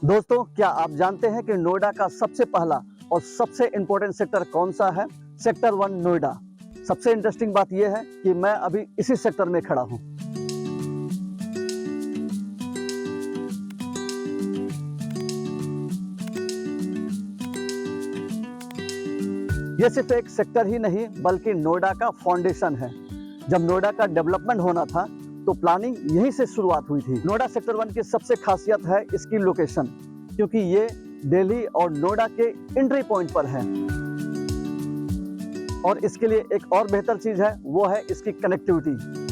दोस्तों, क्या आप जानते हैं कि नोएडा का सबसे पहला और सबसे इम्पोर्टेंट सेक्टर कौन सा है? सेक्टर 1 नोएडा। सबसे इंटरेस्टिंग बात यह है कि मैं अभी इसी सेक्टर में खड़ा हूं। यह सिर्फ एक सेक्टर ही नहीं बल्कि नोएडा का फाउंडेशन है। जब नोएडा का डेवलपमेंट होना था तो प्लानिंग यहीं से शुरुआत हुई थी। नोएडा सेक्टर 1 की सबसे खासियत है इसकी लोकेशन, क्योंकि ये दिल्ली और नोएडा के एंट्री पॉइंट पर है। और इसके लिए एक और बेहतर चीज है, वो है इसकी कनेक्टिविटी।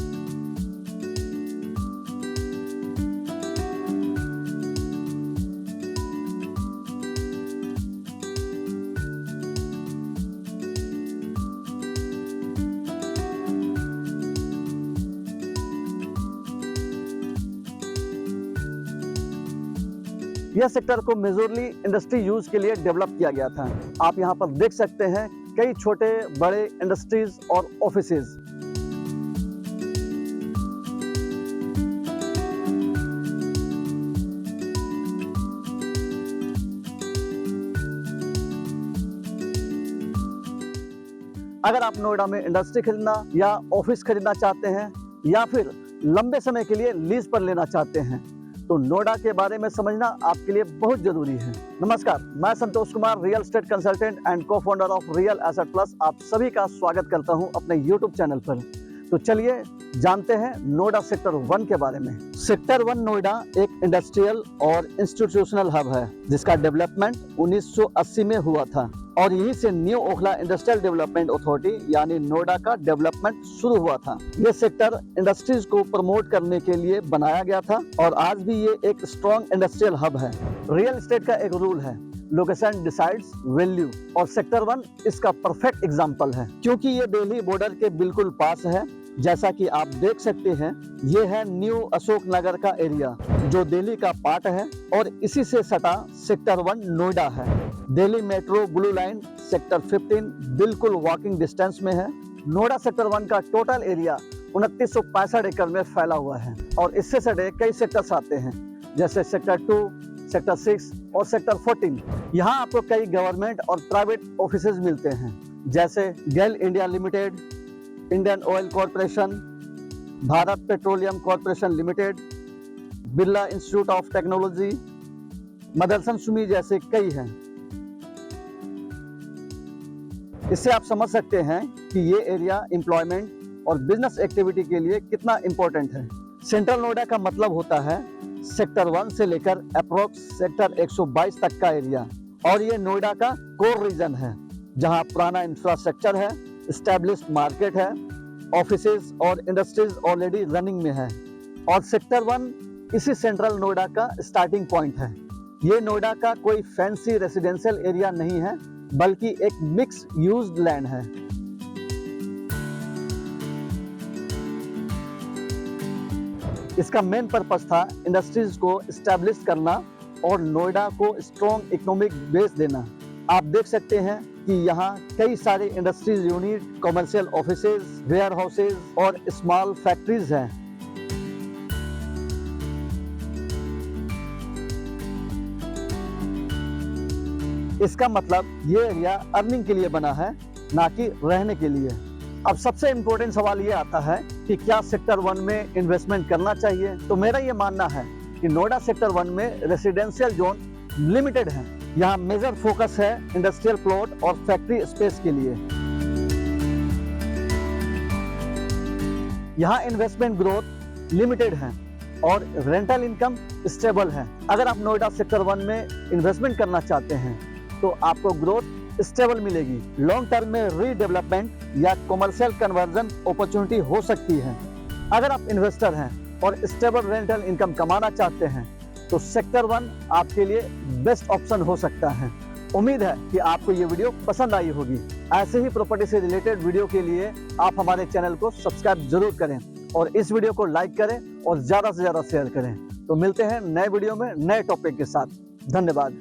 यह सेक्टर को मेजरली इंडस्ट्री यूज के लिए डेवलप किया गया था। आप यहाँ पर देख सकते हैं कई छोटे बड़े इंडस्ट्रीज और ऑफिसेज। अगर आप नोएडा में इंडस्ट्री खरीदना या ऑफिस खरीदना चाहते हैं या फिर लंबे समय के लिए लीज पर लेना चाहते हैं तो नोएडा के बारे में समझना आपके लिए बहुत जरूरी है। नमस्कार, मैं Santosh Kumar, real estate consultant and cofounder of real asset plus, आप सभी का स्वागत करता हूं अपने यूट्यूब चैनल पर। तो चलिए जानते हैं नोएडा सेक्टर 1 के बारे में। सेक्टर 1 नोएडा एक इंडस्ट्रियल और इंस्टीट्यूशनल हब है जिसका डेवलपमेंट 1980 में हुआ था और यहीं से new Okhla industrial development authority यानी नोएडा का डेवलपमेंट शुरू हुआ था। ये सेक्टर इंडस्ट्रीज को प्रमोट करने के लिए बनाया गया था और आज भी ये एक स्ट्रॉन्ग इंडस्ट्रियल हब है। रियल एस्टेट का एक रूल है, लोकेशन डिसाइड्स वैल्यू, और सेक्टर 1 इसका परफेक्ट एग्जांपल है क्योंकि ये दिल्ली बॉर्डर के बिल्कुल पास है। जैसा कि आप देख सकते हैं, ये है न्यू अशोक नगर का एरिया जो दिल्ली का पार्ट है और इसी से सटा सेक्टर 1 नोएडा है। Delhi metro blue line sector 15 बिल्कुल वॉकिंग डिस्टेंस में है। नोएडा सेक्टर 1 का टोटल एरिया 2965 एकड़ में फैला हुआ है और इससे सटे कई सेक्टर्स आते हैं जैसे सेक्टर 2, सेक्टर 6 और सेक्टर 14। यहाँ आपको कई गवर्नमेंट और प्राइवेट ऑफिसेज मिलते हैं जैसे GAIL India limited, Indian oil corporation, Bharat petroleum corporation limited, Birla institute of technology, Motherson Sumi जैसे कई हैं। इससे आप समझ सकते हैं कि ये एरिया एम्प्लॉयमेंट और बिजनेस एक्टिविटी के लिए कितना इंपॉर्टेंट है। सेंट्रल नोएडा का मतलब होता है सेक्टर 1 से लेकर अप्रोक्स सेक्टर 122 तक का एरिया, और ये नोएडा का कोर रीजन है जहां पुराना इंफ्रास्ट्रक्चर है, एस्टैब्लिश्ड मार्केट है, ऑफिसेज और इंडस्ट्रीज ऑलरेडी रनिंग में है। और सेक्टर 1 इसी सेंट्रल नोएडा का स्टार्टिंग पॉइंट है। ये नोएडा का कोई फैंसी रेसिडेंशियल एरिया नहीं है बल्कि एक मिक्स यूज्ड लैंड है। इसका मेन पर्पस था इंडस्ट्रीज को एस्टैब्लिश करना और नोएडा को स्ट्रॉन्ग इकोनॉमिक बेस देना। आप देख सकते हैं कि यहाँ कई सारे industries unit, commercial offices, warehouses और स्मॉल फैक्ट्रीज हैं। इसका मतलब ये एरिया अर्निंग के लिए बना है, ना कि रहने के लिए। अब सबसे इम्पोर्टेंट सवाल ये आता है कि क्या सेक्टर 1 में इन्वेस्टमेंट करना चाहिए? तो मेरा ये मानना है कि नोएडा सेक्टर 1 में रेसिडेंशियल जोन लिमिटेड है। यहाँ मेजर फोकस है इंडस्ट्रियल प्लॉट और फैक्ट्री स्पेस के लिए। यहाँ इन्वेस्टमेंट ग्रोथ लिमिटेड है और रेंटल इनकम स्टेबल है। अगर आप नोएडा सेक्टर 1 में इन्वेस्टमेंट करना चाहते हैं तो आपको ग्रोथ स्टेबल मिलेगी। लॉन्ग टर्म में रीडेवलपमेंट या कमर्शियल कन्वर्जन अपॉर्चुनिटी हो सकती है। अगर आप इन्वेस्टर हैं और स्टेबल रेंटल इनकम कमाना चाहते हैं तो सेक्टर 1 आपके लिए बेस्ट ऑप्शन हो सकता है। उम्मीद है कि आपको ये वीडियो पसंद आई होगी। ऐसे ही प्रॉपर्टी से रिलेटेड वीडियो के लिए आप हमारे चैनल को सब्सक्राइब जरूर करें और इस वीडियो को लाइक करें और ज्यादा से ज्यादा शेयर करें। तो मिलते हैं नए वीडियो में नए टॉपिक के साथ। धन्यवाद।